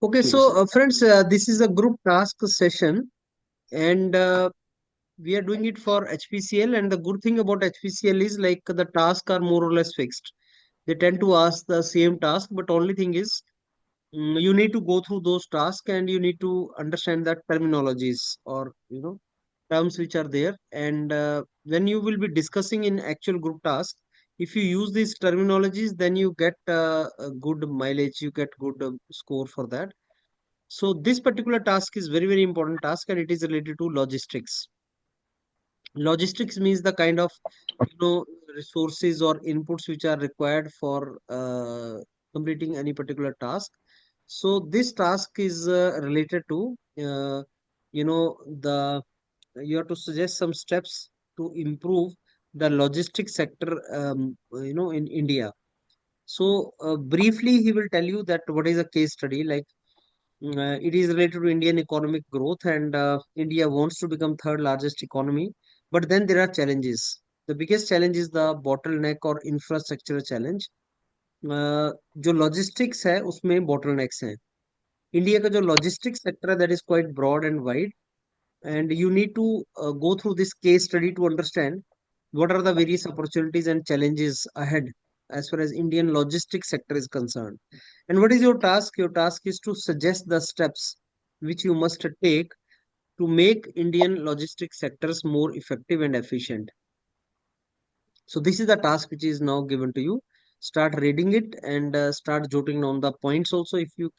Okay, ठीक है so sir. friends, this is a group task session, and we are doing it for HPCL. And the good thing about HPCL is like the tasks are more or less fixed. They tend to ask the same task, but only thing is you need to go through those tasks and you need to understand that terminologies or terms which are there. And when you will be discussing in actual group task, if you use these terminologies, then you get a good mileage, you get good score for that. So this particular task is very, very important task, and it is related to logistics. Logistics means the kind of resources or inputs which are required for completing any particular task. So this task is related to the you have to suggest some steps to improve the logistics sector in India. So briefly he will tell you that what is a case study like. It is related to Indian economic growth, and India wants to become third largest economy. But then there are challenges. The biggest challenge is the bottleneck or infrastructure challenge. जो logistics है उसमें bottlenecks हैं. India का जो logistics sector है that is quite broad and wide, and you need to go through this case study to understand what are the various opportunities and challenges ahead as far as Indian logistics sector is concerned. And what is your task? Your task is to suggest the steps which you must take to make Indian logistics sectors more effective and efficient. So this is the task which is now given to you. Start reading it and start jotting down the points also if you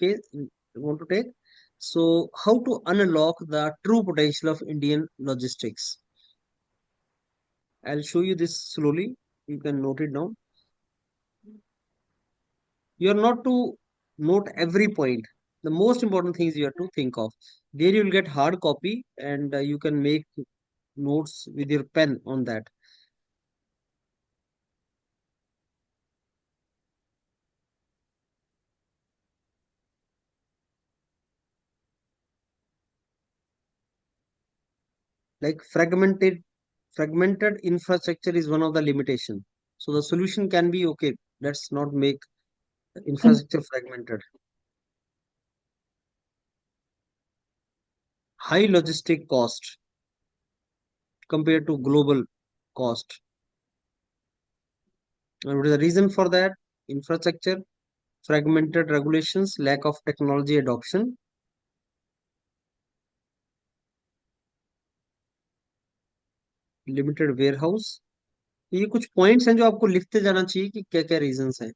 want to take. So how to unlock the true potential of Indian logistics? I'll show you this slowly. You can note it down. You are not to note every point. The most important things you have to think of. There you will get hard copy and you can make notes with your pen on that. Like fragmented infrastructure is one of the limitation. So the solution can be okay. Let's not make infrastructure fragmented. High logistic cost compared to global cost. And what is the reason for that? Infrastructure, fragmented regulations, lack of technology adoption, limited warehouse. ये कुछ points हैं जो आपको लिखते जाना चाहिए कि क्या क्या रीजंस हैं.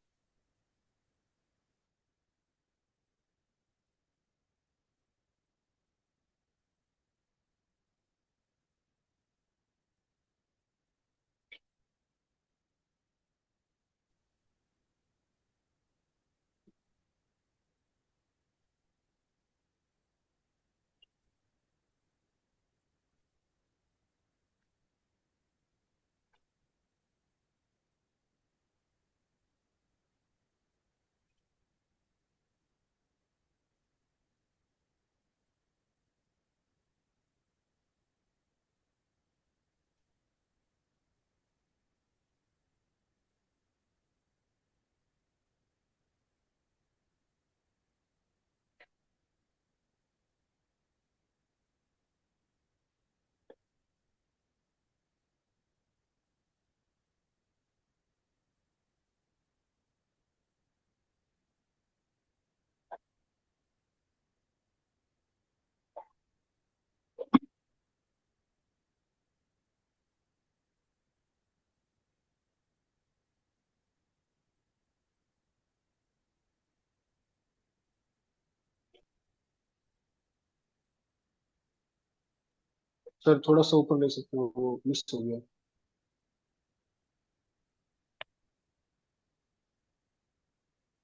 सर थोड़ा सा ऊपर ले सकते हो, वो मिस हो गया।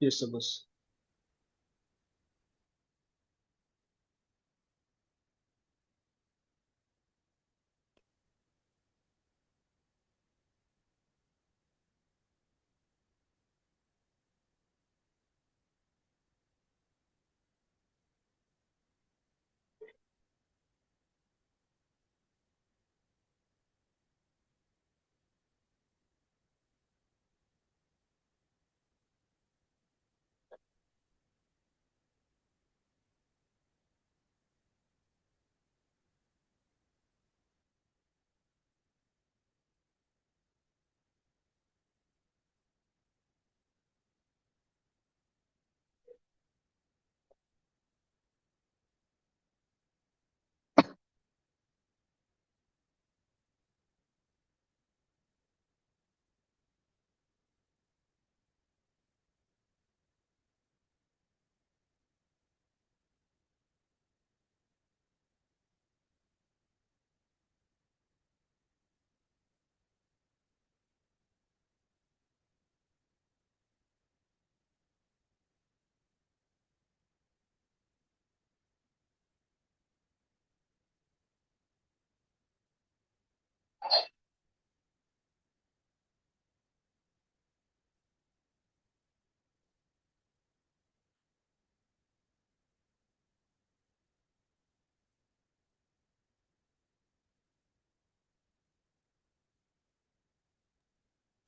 ये सब बस।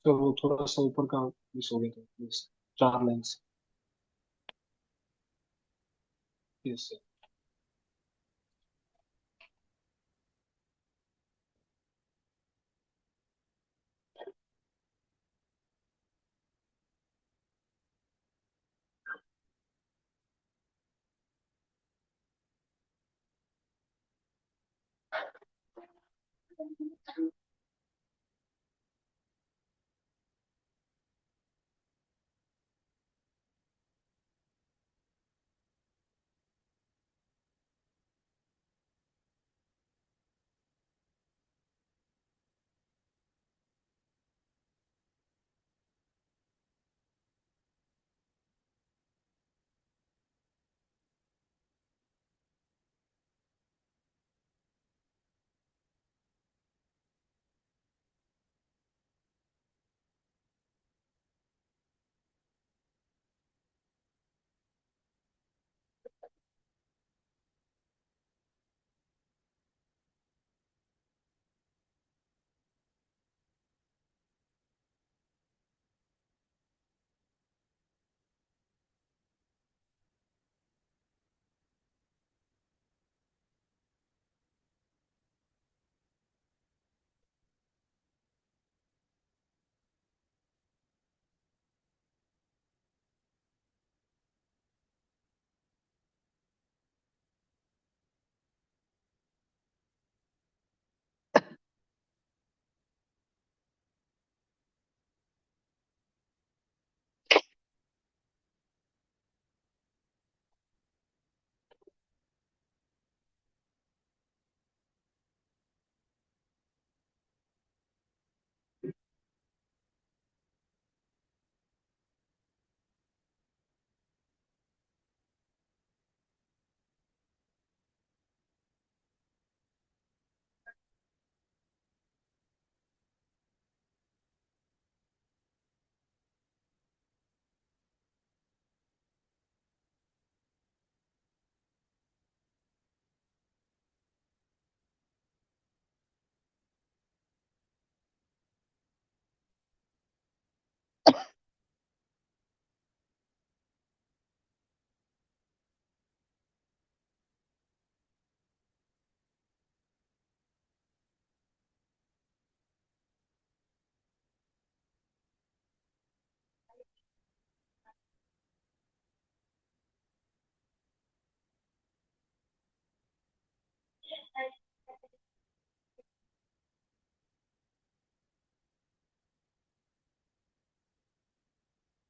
तो वो थोड़ा सा ऊपर का मिस हो गया था please, 4 lines. Yes sir.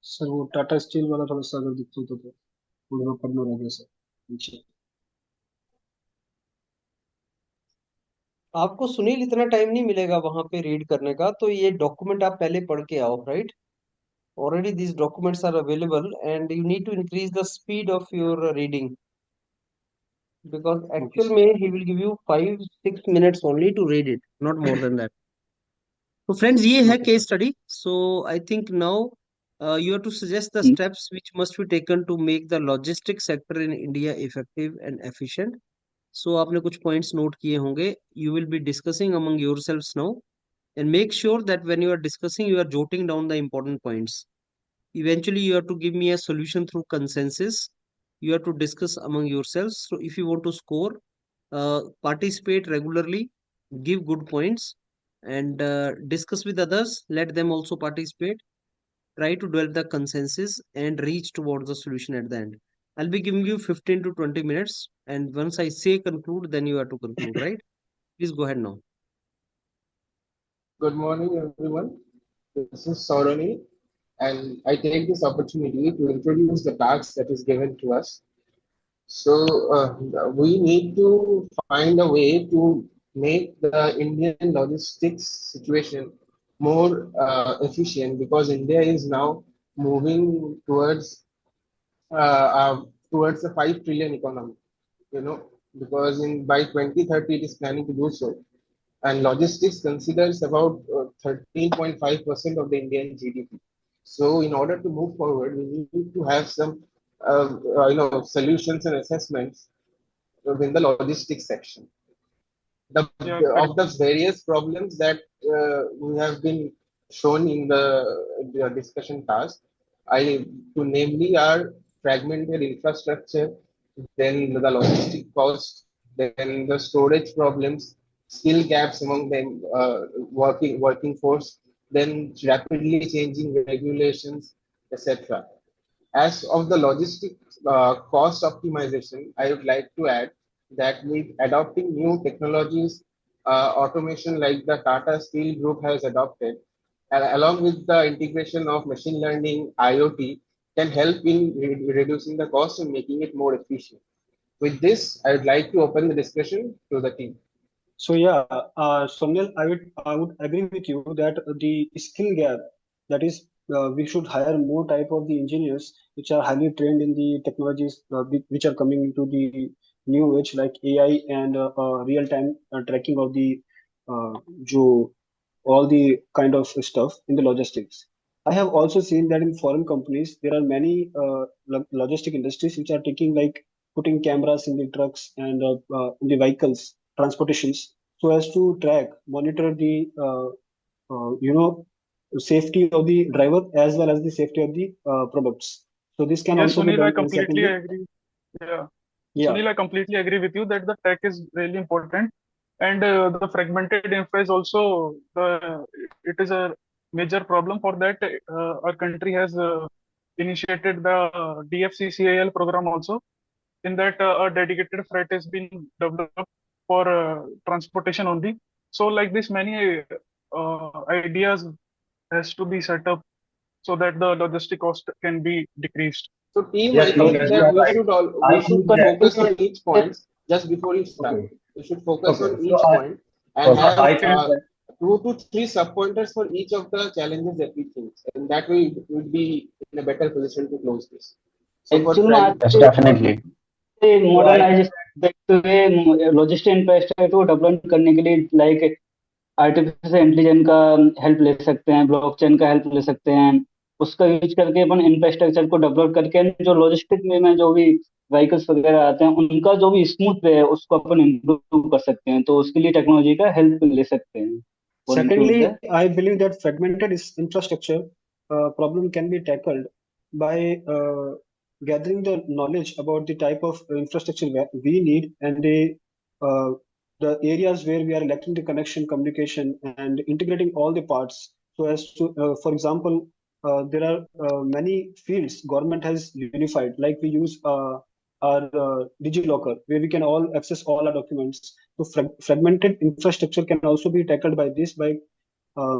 Sir वो टाटा स्टील वाला थोड़ा सा अगर दिखता तो थोड़ा पढ़ना रह गया सर पीछे। आपको सुनील इतना टाइम नहीं मिलेगा वहां पे रीड करने का, तो ये डॉक्यूमेंट आप पहले पढ़ के आओ, right? Already these documents are available and you need to increase the speed of your reading, because okay actual sir. में he will give you 5-6 minutes only to read it, not more than that. So friends, ये है okay case sir. study. So I think now you have to suggest the steps which must be taken to make the logistics sector in India effective and efficient. So आपने कुछ points note किए होंगे. You will be discussing among yourselves now, and make sure that when you are discussing, you are jotting down the important points. Eventually, you have to give me a solution through consensus. You have to discuss among yourselves. So if you want to score, participate regularly, give good points, and discuss with others. Let them also participate. Try to develop the consensus and reach towards the solution at the end. I'll be giving you 15 to 20 minutes, and once I say conclude, then you have to conclude, right? Please go ahead now. Good morning, everyone. This is Saurani, and I take this opportunity to introduce the task that is given to us. So, we need to find a way to make the Indian logistics situation more efficient, because India is now moving towards a 5 trillion economy. You know, because in by 2030 it is planning to do so, and logistics considers about 13.5% of the Indian GDP. So, in order to move forward, we need to have some, solutions and assessments within the logistics section. The Yeah, of the various problems that we have been shown in the discussion task, to namely our fragmented infrastructure, then the logistic cost, then the storage problems, skill gaps among the working force, then rapidly changing regulations, etc. As of the logistics cost optimization, I would like to add that with adopting new technologies, automation like the Tata Steel Group has adopted, along with the integration of machine learning, IoT, can help in reducing the cost and making it more efficient. With this, I would like to open the discussion to the team. So yeah, Somnil, I would agree with you that the skill gap, that is, we should hire more type of the engineers which are highly trained in the technologies which are coming into the new age like AI and real-time tracking of the jo, all the kind of stuff in the logistics. I have also seen that in foreign companies there are many logistic industries which are taking like putting cameras in the trucks and in the vehicles transportations so as to track, monitor the safety of the driver as well as the safety of the products. So this can Yes, also be Sunil, I done. And completely secondly, agree. Yeah. yeah, Sunil, I completely agree with you that the tech is really important, and the fragmented infra is also it is a major problem. For that, our country has initiated the DFCCIL program also. In that, a dedicated freight has been developed for transportation only. So, like this, many ideas has to be set up so that the logistic cost can be decreased. So, team, I Yes, think Pankaj, you that are right. we I should think that. focus on each point just before you start. Okay. We should focus Okay. on each point and So have I think that. 2 to 3 sub pointers for each of the challenges that we face, and that way we would be in a better position to close this. So, for actual में आज frag, Yes, definitely. So I think modernisation देखते हुए logistic infrastructure को develop करने के लिए like artificial intelligence का help ले सकते हैं, ब्लॉकचेन का हेल्प ले सकते हैं। उसका यूज करके अपन इंफ्रास्ट्रक्चर को डेवलप करके जो लॉजिस्टिक में जो भी व्हीकल्स वगैरह आते हैं उनका जो भी स्मूथ वे है उसको अपन इम्प्रूव कर सकते हैं, तो उसके लिए टेक्नोलॉजी का हेल्प ले सकते हैं। secondly, I believe that fragmented infrastructure problem can be tackled by gathering the knowledge about the type of infrastructure we need and the areas where we are lacking the connection, communication, and integrating all the parts. So as to, for example, there are many fields government has unified, like we use our DigiLocker, where we can all access all our documents. So fragmented infrastructure can also be tackled by this by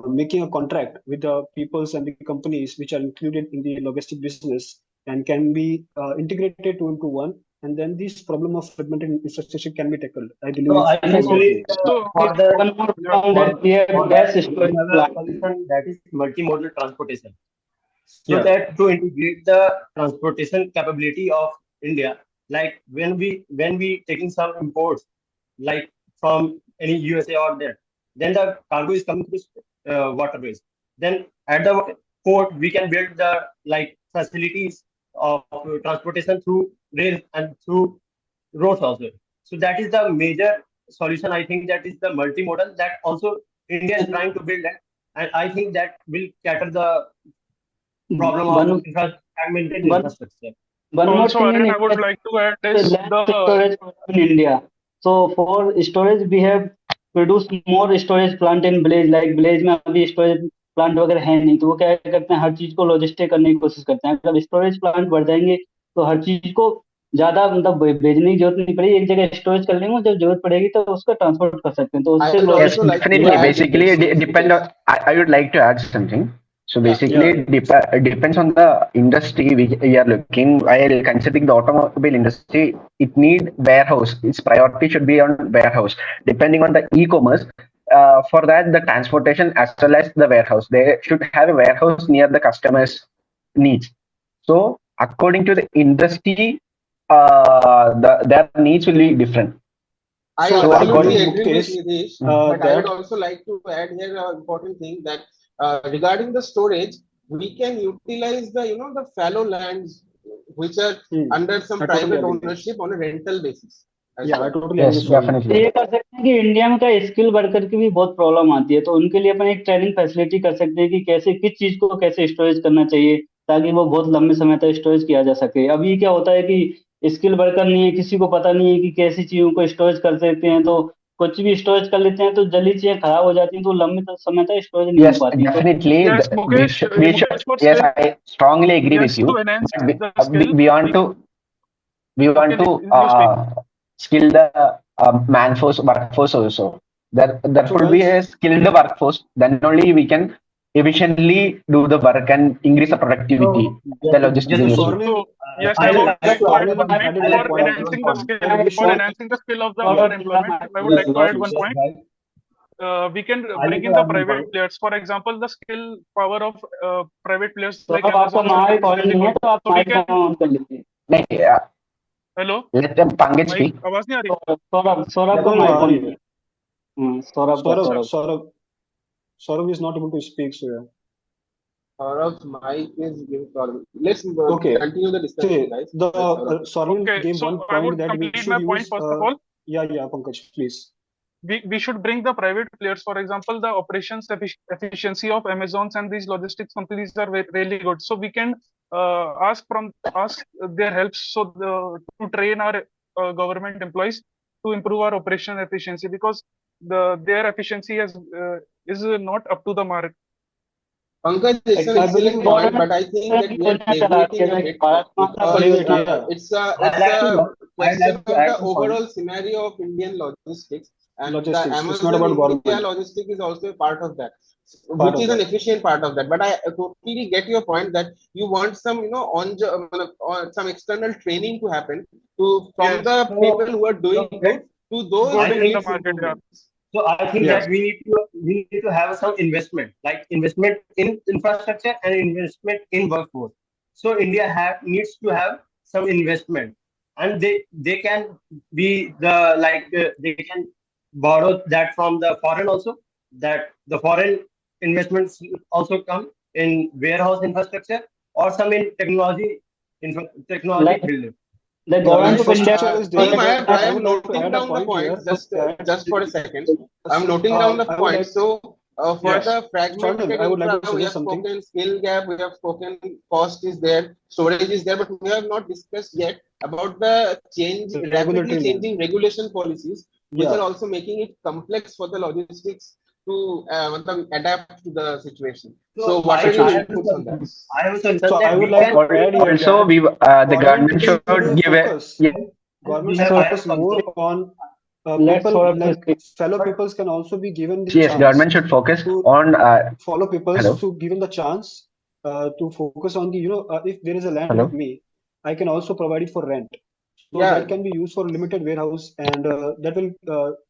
making a contract with the peoples and the companies which are included in the logistic business and can be integrated two into one. And then this problem of fragmented infrastructure can be tackled. I so believe I from think my we place. So, for the one more yeah, from for that we have for gas that we storage have a plant. solution that is multimodal transportation. So Yeah. that to integrate the transportation capability of India, like when we taking some imports, like from any USA or there, then the cargo is coming through waterways. Then at the port we can build the like facilities of transportation through rail and through roads also. So that is the major solution. I think that is the multimodal that also India is trying to build that, and I think that will cater the problem of fragmented One infrastructure. one more also, thing in Aryan, I would India, like to add the is land the storage in India. So for storage, we have produced more storage plant in village. Like village में अभी storage plant वगैरह है नहीं, तो वो क्या करते हैं, हर चीज को लॉजिस्टिक करने की कोशिश करते हैं। अगर स्टोरेज प्लांट बढ़ जाएंगे तो हर चीज को ज्यादा मतलब भेजने की जरूरत नहीं पड़ेगी, एक जगह स्टोरेज कर लेंगे, जब जरूरत पड़ेगी तो उसका ट्रांसपोर्ट कर सकते हैं, तो I उससे would Yes, also logistic like to definitely. add Basically, this. it depend on. I would like to add something. So Yeah. basically, it depends on the industry we are looking. While considering the automobile industry, it need warehouse. Its priority should be on warehouse. Depending on the e-commerce, for that the transportation as well as the warehouse, they should have a warehouse near the customers' needs. So according to the industry, their needs will be different. I So absolutely according to agree with Muktesh, Nitish, but I would that also like to add here an important thing that regarding the storage, we can utilize the the fallow lands which are hmm, under some I totally private agree. ownership on a rental basis. as Yeah, I well. totally agree Yes, with Swami. definitely. ये कर सकते हैं कि India में क्या skill worker की भी बहुत प्रॉब्लम आती है, तो उनके लिए अपन एक ट्रेनिंग फैसिलिटी कर सकते हैं कि कैसे किस चीज को कैसे स्टोरेज करना चाहिए ताकि वो बहुत लंबे समय तक स्टोरेज किया जा सके। अभी क्या होता है कि स्किल वर्कर नहीं है, किसी को पता नहीं है कि कैसी चीजों को स्टोरेज कर सकते हैं, तो कुछ भी स्टोरेज कर लेते हैं तो जल्दी चीजें खराब हो जाती हैं, तो लंबे समय तक स्टोरेज नहीं हो Yes, पाती। तो definitely. Yes, Mukesh, We should. Mukesh, for Yes, skill, I strongly agree with yes, you. to enhance But the skill, we want to okay, you speak. skill the manforce workforce also. There So should be guys, a skilled workforce. Then only we can efficiently do the work and increase the productivity So of the logistics just so industry. Swarnim, So, yes, I I would would like like to to add add one Swarnim point added I one like for to add point. one enhancing the point. skill, And we for should, enhancing the skill of the Sort our of employment. I would like to add one point. We can I bring like in to the add one private point. players. For example, the skill power of private players like Saurabh आपका Amazon mic is on really नहीं है good. तो आप So we mic can. On कर लीजिए। Like, Hello, let them Pankaj mic speak. आवाज नहीं आ रही? सौरभ सौरभ no, का no, माइक ऑन Ari, नहीं है। सौरभ का Saurabh, Saurabh Saurabh, Saurabh is not able to speak, so yeah. Saurav's mic is giving problem. Let's Okay. continue the discussion, See, guys. the Saurav. Swarnim Okay, gave so one I point would that we complete should my point use. first of all. Yeah, Pankaj, please. We should bring the private players. For example, the operations efficiency of Amazons and these logistics companies are really good. So we can ask their help to train our government employees to improve our operation efficiency, because their efficiency is not up to the mark. Pankaj, it's an I excellent believe point, but I think that we are deviating a bit because it's a I'd question like to of add the some point. overall scenario of Indian logistics, and the logistics. It's not Amazon about India government. logistic is also a part of that, Part which of is an that. efficient part of that. But I totally get your point that you want some, some external training to happen from Yes, the people who are doing So, good to those good who in the needs market. Yeah. improvements. So I think Yeah. that we need to have some investment, like investment in infrastructure and investment in workforce. So India needs to have some investment, and they can be they can borrow that from the foreign also. That the foreign investments also come in warehouse infrastructure or some in technology like building. the Yeah, government of India infrastructure is there, Team, but I I am would like to noting add a down the point here. points just for a second. I'm So, noting down the I would like, points. So, for yes, the fragmented Swarnim, I would like infra, to we suggest have something. spoken skill gap, we have spoken cost is there, storage is there, but we have not discussed yet about the rapidly Regulatory land. changing regulation policies, which Yeah. are also making it complex for the logistics to adapt to the situation. So, what are your inputs on that? I have a concern So I that would we like can. to add here Also, that the government government should should give a focus. yeah, Government I should have focus a concern. more on let people, Saurabh to like speak. fellow peoples can also be given the yes, chance government should focus to on follow peoples hello, to given the chance to focus on the, if there is a land with hello. me, I can also provide it for rent. So Yeah, that can be used for limited warehouse, and that will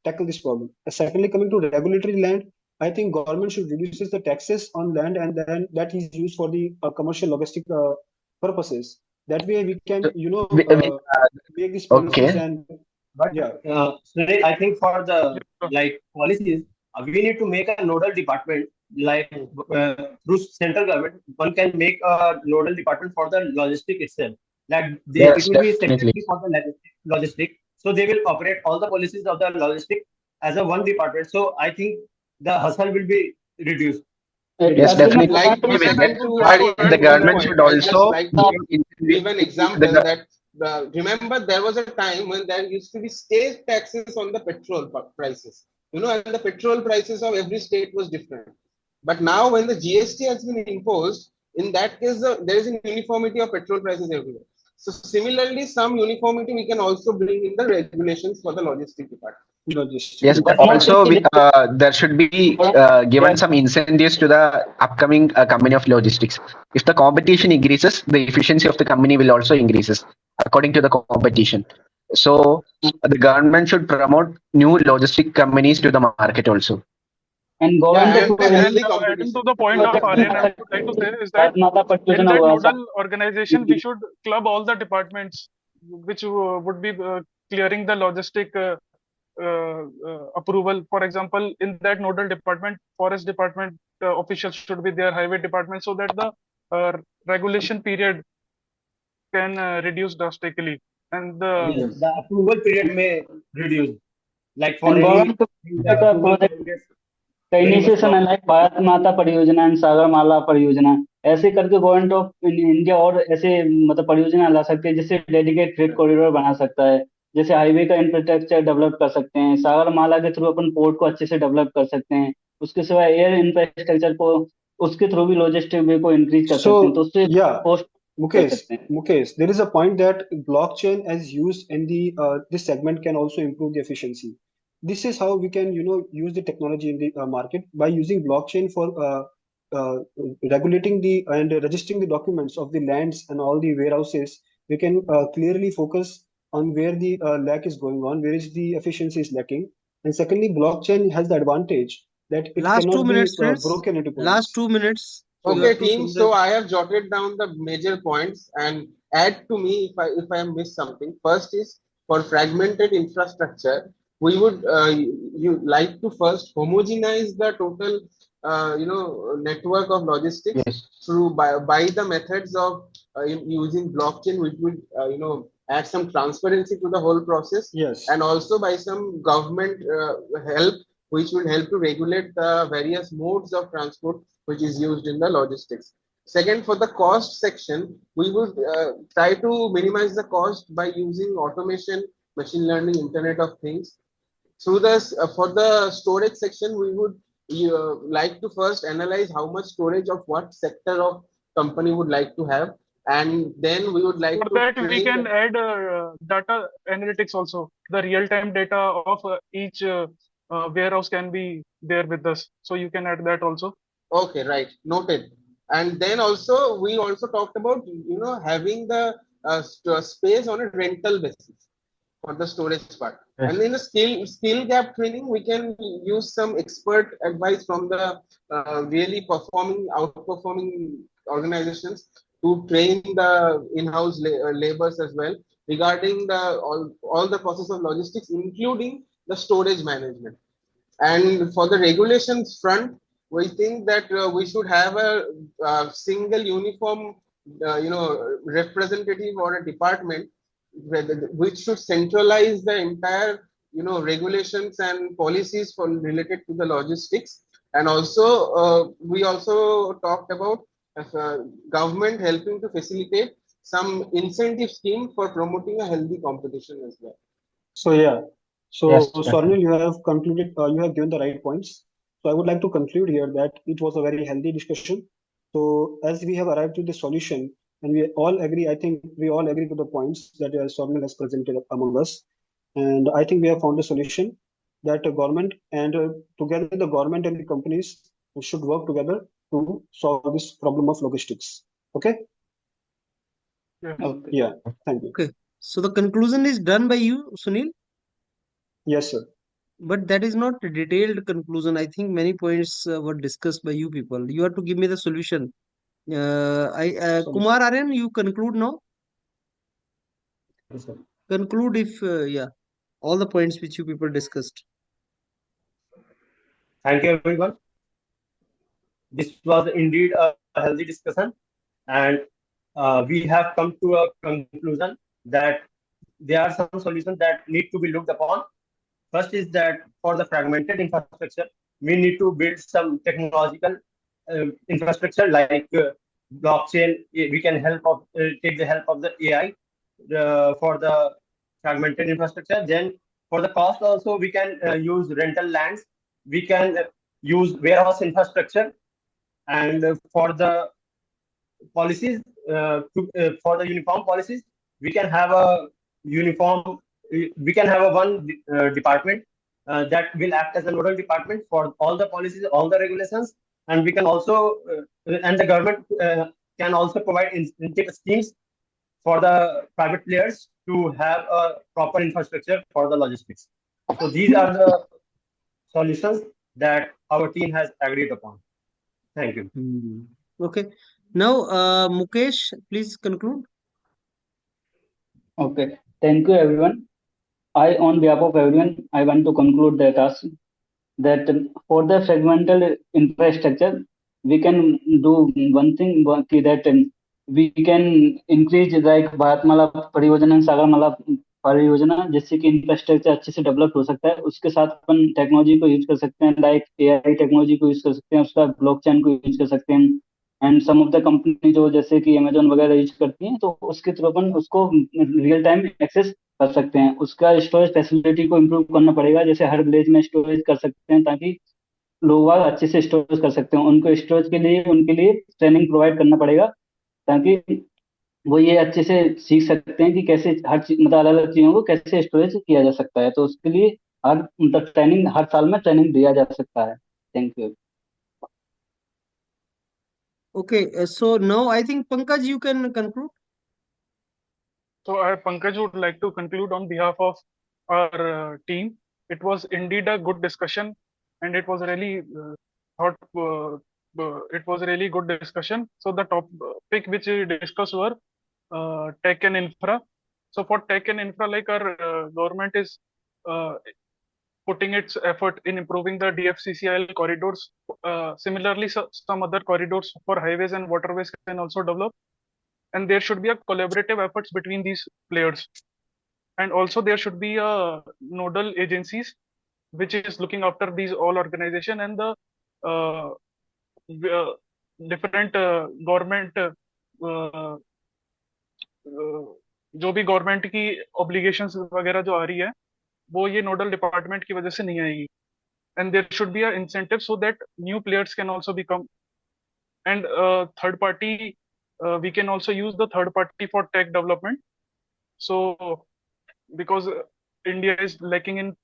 tackle this problem. Secondly, coming to regulatory land, I think government should reduce the taxes on land, and then that is used for the commercial logistic purposes. That way we can, We, make these policies okay. and But yeah. Sunil, I think for the Yeah. policies, we need to make a nodal department through central government. One can make a nodal department for the logistic itself. It Yes, will be definitely. secretary for the logistic. So they will operate all the policies of the logistic as a one department. So I think the hustle will be reduced. Yes, Reduce. I would definitely like agree with to that. I would like But to add the add one government point. should I just also like give to give an example the that remember there was a time when there used to be state taxes on the petrol prices. And the petrol prices of every state was different. But now when the GST has been imposed, in that case there is a uniformity of petrol prices everywhere. So similarly, some uniformity we can also bring in the regulations for the logistic department. Logistic yes. One more department. Also, thing, there should be given some incentives to the upcoming company of logistics. If the competition increases, the efficiency of the company will also increases according to the competition. So the government should promote new logistic companies to the market also. and Yeah, government and को the And healthy adding to competition. the point of Aryan, I would like to say is that Rajmata in परियोजना that हुआ nodal organization, we should club all the departments which would be clearing the logistic approval. For example, in that nodal department, forest department officials should be there, highway department, so that the regulation period can reduce drastically. and Yes, the approval period may reduce. Like for And any government thing, the का approval project time gets का very much initiation है long. Like Bharat माता परियोजना and Sagarmala परियोजना, ऐसे करके government of India और ऐसे मतलब परियोजना ला सकते हैं जिससे डेडिकेट फ्रेट कॉरिडोर बना सकता है, जैसे हाईवे का इंफ्रास्ट्रक्चर डेवलप कर सकते हैं, सागरमाला के थ्रू अपन पोर्ट को अच्छे से डेवलप कर सकते हैं, उसके सिवा एयर इंफ्रास्ट्रक्चर को उसके थ्रू भी लॉजिस्टिक वे को इंक्रीज कर सकते हैं, तो So उससे yeah, कॉस्ट कर Mukesh, सकते हैं. Mukesh, there is a point that blockchain as used in the this segment can also improve the efficiency. This is how we can, use the technology in the market by using blockchain for uh, regulating the and registering the documents of the lands and all the warehouses. We can clearly focus on where the lack is going on, where is the efficiency is lacking. And secondly, blockchain has the advantage that it Last 2 cannot be minutes, friends. broken into Last points. 2 minutes. You Okay, have to team. fill So the- I have jotted down the major points and add to me if I have missed something. First is for fragmented infrastructure, we would you like to first homogenize the total network of logistics Yes. through by the methods of using blockchain, which would add some transparency to the whole process, Yes. and also by some government help, which will help to regulate the various modes of transport which is used in the logistics. Second, for the cost section, we would try to minimize the cost by using automation, machine learning, Internet of Things. Through this, for the storage section, we would like to first analyze how much storage of what sector of company would like to have, and then we would like for to that we train can the- add data analytics also. The real-time data of each warehouse can be there with us, so you can add that also. Okay, right, noted. And then also we also talked about having the space on a rental basis for the storage part. Yes. And in the skill gap training, we can use some expert advice from the really outperforming organizations to train the in-house laborers as well regarding the all the process of logistics, including the storage management. And for the regulations front, we think that we should have a single uniform, representative or a department which should centralize the entire, regulations and policies for related to the logistics. And also, we also talked about government helping to facilitate some incentive scheme for promoting a healthy competition as well. So yeah, so Yes, Swarnil, you have concluded, you have given the right points. So I would like to conclude here that it was a very healthy discussion. So as we have arrived to the solution, and we all agree, I think we all agree to the points that Swarnil has presented among us, and I think we have found a solution that the government and together the government and the companies should work together to solve this problem of logistics. Okay? Okay. Yeah. Thank you. Okay. So the conclusion is done by you, Sunil, Yes, sir. but that is not a detailed conclusion. I think many points were discussed by you people. You have to give me the solution. Solution. Kumar Aryan, you conclude now. Yes, sir. Conclude if yeah, all the points which you people discussed. Thank you, everyone. This was indeed a healthy discussion, and we have come to a conclusion that there are some solutions that need to be looked upon. First is that for the fragmented infrastructure, we need to build some technological infrastructure like blockchain. We can take the help of the AI for the fragmented infrastructure. Then for the cost also, we can use rental lands. We can use warehouse infrastructure. And for the policies, for the uniform policies, we can have a uniform. We can have a one department that will act as a nodal department for all the policies, all the regulations, and we can also and the government can also provide incentive schemes for the private players to have a proper infrastructure for the logistics. So these are the solutions that our team has agreed upon. Thank you. Okay. Now, Mukesh, please conclude. Okay. Thank you, everyone. On behalf of everyone, I want to conclude that for the fragmental infrastructure, we can do one thing that we can increase like Bharatmala परियोजना and Sagarmala परियोजना, जिससे कि infrastructure अच्छे से develop हो सकता है। उसके साथ अपन टेक्नोलॉजी को यूज कर सकते हैं, लाइक एआई टेक्नोलॉजी को यूज कर सकते हैं, उसका ब्लॉकचेन को यूज कर सकते हैं। And some of the company जो जैसे कि अमेजोन वगैरह यूज करती हैं, तो उसके थ्रू अपन उसको रियल टाइम एक्सेस कर सकते हैं। उसका स्टोरेज फैसिलिटी को इम्प्रूव करना पड़ेगा, जैसे हर विलेज में स्टोरेज कर सकते हैं, ताकि लोग वहाँ अच्छे से स्टोरेज कर सकते हैं। उनको स्टोरेज के लिए उनके लिए ट्रेनिंग प्रोवाइड करना पड़ेगा, ताकि वो ये अच्छे से सीख सकते हैं कि कैसे हर चीज मतलब अलग अलग चीजों को कैसे स्टोरेज किया जा सकता है। तो उसके लिए हर मतलब ट्रेनिंग हर साल में ट्रेनिंग दिया जा सकता है। Thank you. Okay, so now I think Pankaj, you can conclude. So Pankaj would like to conclude on behalf of our team. It was indeed a good discussion, and it was really thought. It was a really good discussion. So the topic which we discussed were tech and infra. So for tech and infra, like our government is uh, putting its effort in improving the DFCCIL corridors. Similarly, some other corridors for highways and waterways can also develop, and there should be a collaborative efforts between these players. And also there should be a nodal agencies which is looking after these all organization, and the uh, uh, different government जो भी government की obligations वगैरह जो आ रही है, वो ये nodal department की वजह से नहीं आएगी। And there should be an incentive so that new players can also become. And third party, we can also use the third party for tech development. So because India is lacking in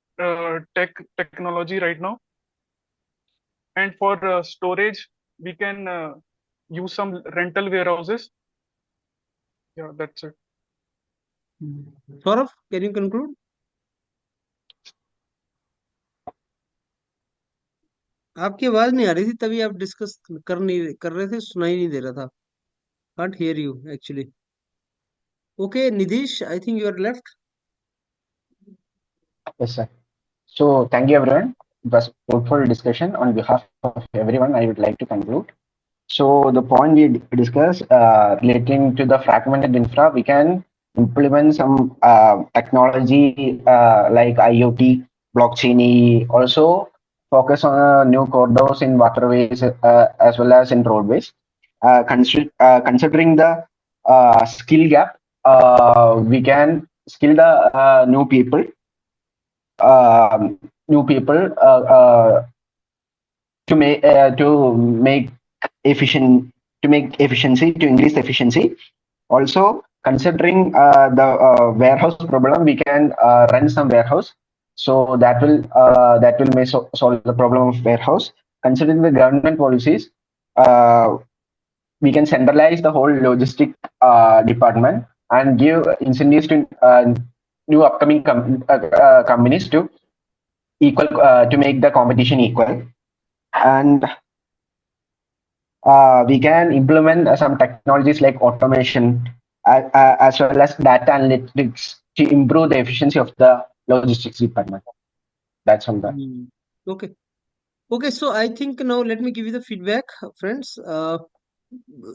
technology right now, and for storage we can use some rental warehouses. Yeah, that's it. Saurav, can you conclude? आपकी आवाज नहीं आ रही थी, तभी आप discuss कर रहे थे, सुनाई नहीं दे रहा था। Can't hear you actually. Okay, Nidish, I think you are left. Yes, sir. So thank you, everyone. It was fruitful discussion. On behalf of everyone, I would like to conclude. So the point we discussed relating to the fragmented infra, we can implement some technology like IoT, blockchain, also focus on new corridors in waterways as well as in roadways. Considering the skill gap, we can skill the new people to make efficiency, to increase the efficiency. Also considering the warehouse problem, we can run some warehouse, so that will may solve the problem of warehouse. Considering the government policies, we can centralize the whole logistic department and give incentives to new upcoming companies to equal to make the competition equal. And we can implement some technologies like automation as well as data analytics to improve the efficiency of the logistics department. That's all that. Okay. Okay, so I think now let me give you the feedback, friends.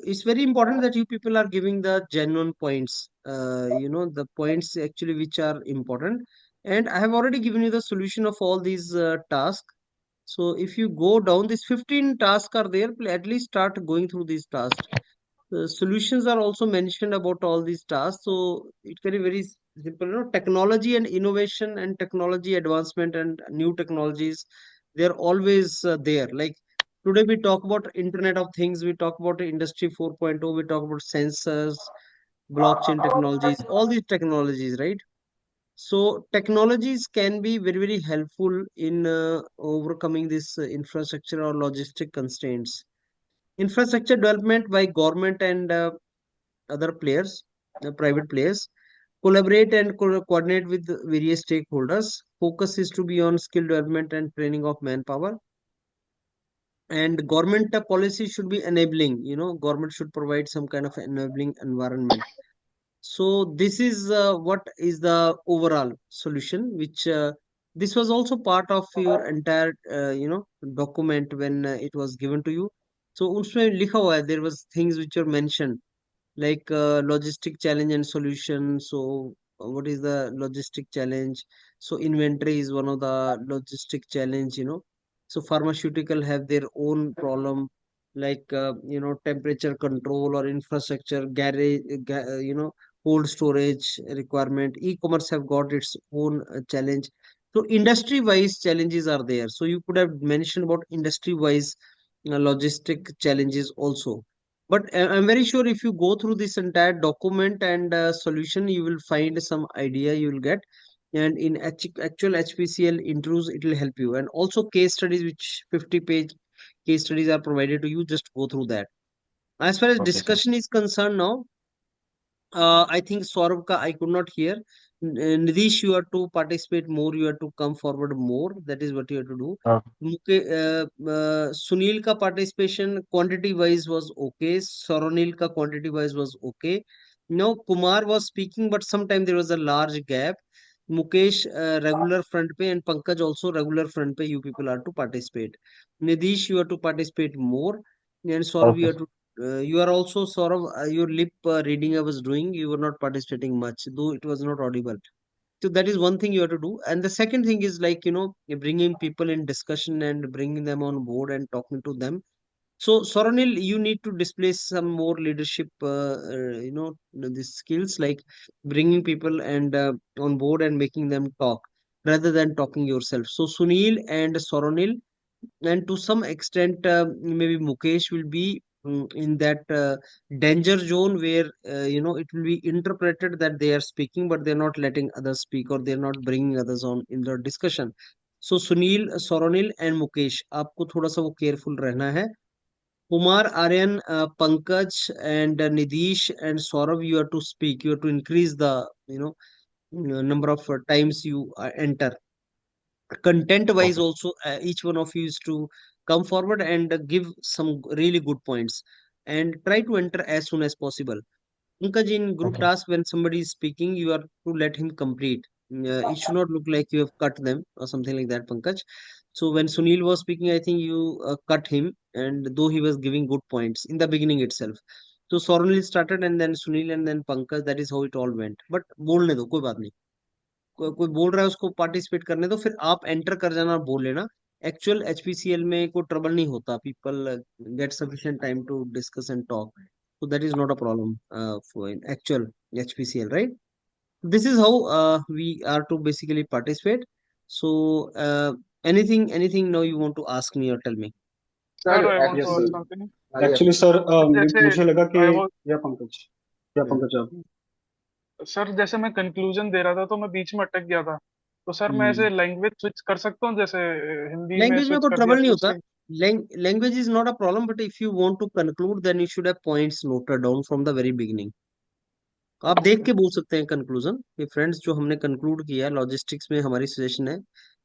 It's very important that you people are giving the genuine points, the points actually which are important. And I have already given you the solution of all these tasks. So if you go down, these 15 tasks are there, at least start going through these tasks. The solutions are also mentioned about all these tasks. So it's very simple. Technology and innovation and technology advancement and new technologies, they're always there. Like today we talk about Internet of Things, we talk about Industry 4.0, we talk about sensors, blockchain technologies, all these technologies, right? So technologies can be very helpful in overcoming this infrastructure or logistic constraints. Infrastructure development by government and other players, private players, collaborate and coordinate with the various stakeholders. Focus is to be on skill development and training of manpower. And government policy should be enabling. Government should provide some kind of enabling environment. So this is what is the overall solution, which this was also part of your entire document when it was given to you. So उसमें लिखा हुआ है, there was things which were mentioned like logistic challenge and solution. So what is the logistic challenge? So inventory is one of the logistic challenge, you know. So pharmaceutical have their own problem, like temperature control or infrastructure, garage, cold storage requirement. E-commerce have got its own challenge. So industry wise challenges are there. So you could have mentioned about industry wise logistic challenges also. But I'm very sure if you go through this entire document and solution, you will find some idea you will get. And in actual HPCL interviews, it will help you. And also case studies, which 50-page case studies are provided to you. Just go through that. As far as Okay, sir. discussion is concerned now, I think Saurabh ka I could not hear. Nidish, you have to participate more. You have to come forward more. That is what you have to do. Uh, Sunil ka participation quantity wise was okay. Saronil ka quantity wise was okay. No, Kumar was speaking, but sometime there was a large gap. Mukesh regular front pay and Pankaj also regular front pay. You people are to participate. Nidish, you have to participate more. And Saurabh, you okay, have to you are also sort of your lip reading I was doing. You were not participating much, though it was not audible. So that is one thing you have to do. And the second thing is like, you're bringing people in discussion and bringing them on board and talking to them. So Soronil, you need to display some more leadership, these skills like bringing people and on board and making them talk rather than talking yourself. So Sunil and Soronil and to some extent maybe Mukesh will be in that danger zone where it will be interpreted that they are speaking but they're not letting others speak or they're not bringing others on in the discussion. So Sunil, Soronil and Mukesh, आपको थोड़ा सा वो careful रहना है. Kumar, Aryan, Pankaj and Nidish and Saurabh, you have to speak. You have to increase the number of times you enter. Content wise okay, also, each one of you is to come forward and give some really good points and try to enter as soon as possible. Pankaj, in group okay, task when somebody is speaking you are to let him complete. It should not look like you have cut them or something like that, Pankaj. So when Sunil was speaking, I think you cut him, and though he was giving good points in the beginning itself. So Soronil started and then Sunil and then Pankaj. That is how it all went. But बोलने दो, कोई बात नहीं. कोई बोल रहा है उसको पार्टिसिपेट करने दो, फिर आप एंटर कर जाना और बोल लेना. एक्चुअल एचपीसीएल में कोई ट्रबल नहीं होता. People get sufficient time to discuss and talk. So that is not a problem for in actual HPCL, right? This is how we are to basically participate. So anything now you want to ask me or tell me? Sir, Sir, I want Yes, to sir. ask actually, something. yes. Actually, sir, जैसे मुझे लगा कि I was या पंकज आप. Sir जैसे मैं conclusion दे रहा था तो मैं बीच में अटक गया था. तो सर मैं ऐसे लैंग्वेज स्विच कर सकता हूँ, जैसे हिंदी में लैंग्वेज में स्विच कोई कर दिया ट्रबल नहीं फिर होता. उसके. Language is not a problem, but if you want to conclude then you should have points noted down from the very beginning. आप देख के बोल सकते हैं कंक्लूजन कि फ्रेंड्स जो हमने कंक्लूड किया लॉजिस्टिक्स में हमारी सजेशन है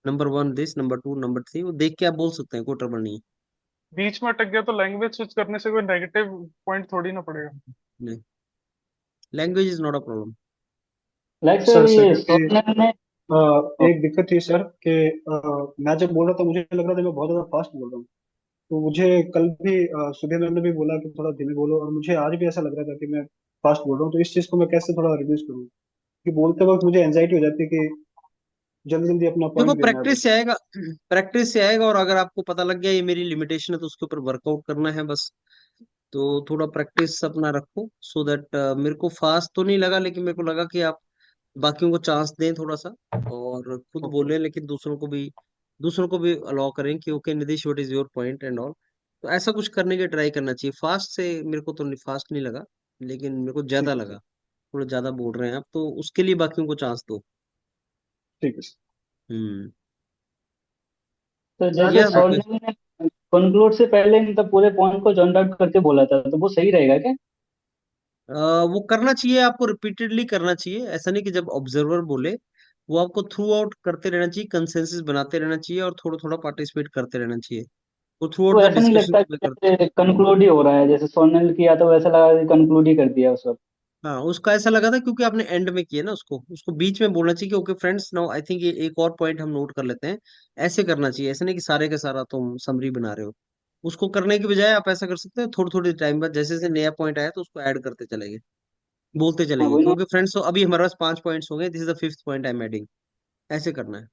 नंबर 1 दिस, नंबर 2, नंबर 3, वो देख के आप बोल सकते हैं, कोई ट्रबल नहीं बीच में अटक गया तो लैंग्वेज स्विच करने से कोई नेगेटिव पॉइंट थोड़ी ना पड़ेगा. है. Language is not a problem. Like sir sir ये क्योंकि सोलर ने एक दिक्कत थी सर कि मैं जब बोल रहा था मुझे लग रहा था मैं बहुत ज्यादा फास्ट बोल रहा हूँ. तो मुझे कल भी सुबह मैम ने भी बोला कि थोड़ा धीमे बोलो, और मुझे आज भी ऐसा लग रहा था कि मैं फास्ट बोल रहा हूँ. तो इस चीज को मैं कैसे थोड़ा रिड्यूस करूँ, कि बोलते वक्त मुझे एंजाइटी हो जाती है कि जल्दी जल्दी अपना देखो पॉइंट देना है प्रैक्टिस बस. से आएगा. प्रैक्टिस से आएगा, और अगर आपको पता लग गया ये मेरी लिमिटेशन है तो उसके ऊपर वर्कआउट करना है बस. तो थोड़ा प्रैक्टिस अपना रखो सो दैट मेरे को फास्ट तो नहीं लगा, लेकिन मेरे को लगा कि आप बाकियों को चांस दें थोड़ा सा और खुद ओके. बोलें, लेकिन दूसरों को भी अलाउ करें कि okay Nidhish what is your point and all. तो ऐसा कुछ करने की ट्राई करना चाहिए. फास्ट से मेरे को तो फास्ट नहीं लगा, लेकिन मेरे को ज्यादा ठीक है लगा. सर. थोड़ा ज्यादा बोल रहे हैं आप, तो उसके लिए बाकियों को चांस दो. ठीक है सर. हम्म. तो Sir, जैसे या मुकेश, सोलर ने कंक्लूड से पहले इन सब पूरे पॉइंट को जॉइंट आउट करके बोला था, तो वो सही रहेगा क्या? वो करना चाहिए आपको, रिपीटेडली करना चाहिए. ऐसा नहीं कि जब ऑब्जर्वर बोले, वो आपको थ्रू आउट करते रहना चाहिए, कंसेंसस बनाते रहना चाहिए और थोड़ा थोड़ा पार्टिसिपेट करते रहना चाहिए. वो थ्रू तो आउट द ऐसा नहीं डिस्कशन लगता में कि कर. जैसे कंक्लूड ही हो रहा है, जैसे सोनल किया तो वैसा लगा कि कंक्लूड ही कर दिया उस वक्त. हाँ, उसका ऐसा लगा था क्योंकि आपने एंड में किया ना, उसको उसको बीच में बोलना चाहिए कि okay friends now I think ये एक और पॉइंट हम नोट कर लेते हैं. ऐसे करना चाहिए, ऐसे नहीं कि सारे का सारा तुम समरी बना रहे हो. उसको करने की बजाय आप ऐसा कर सकते हैं, थोड़ी थोड़ी टाइम बाद जैसे जैसे नया पॉइंट आया तो उसको ऐड करते चलेंगे, बोलते हाँ चलेंगे, वही ना। क्योंकि फ्रेंड्स अभी हमारे पास 5 पॉइंट्स हो गए, this is the fifth point I am adding, ऐसे करना है।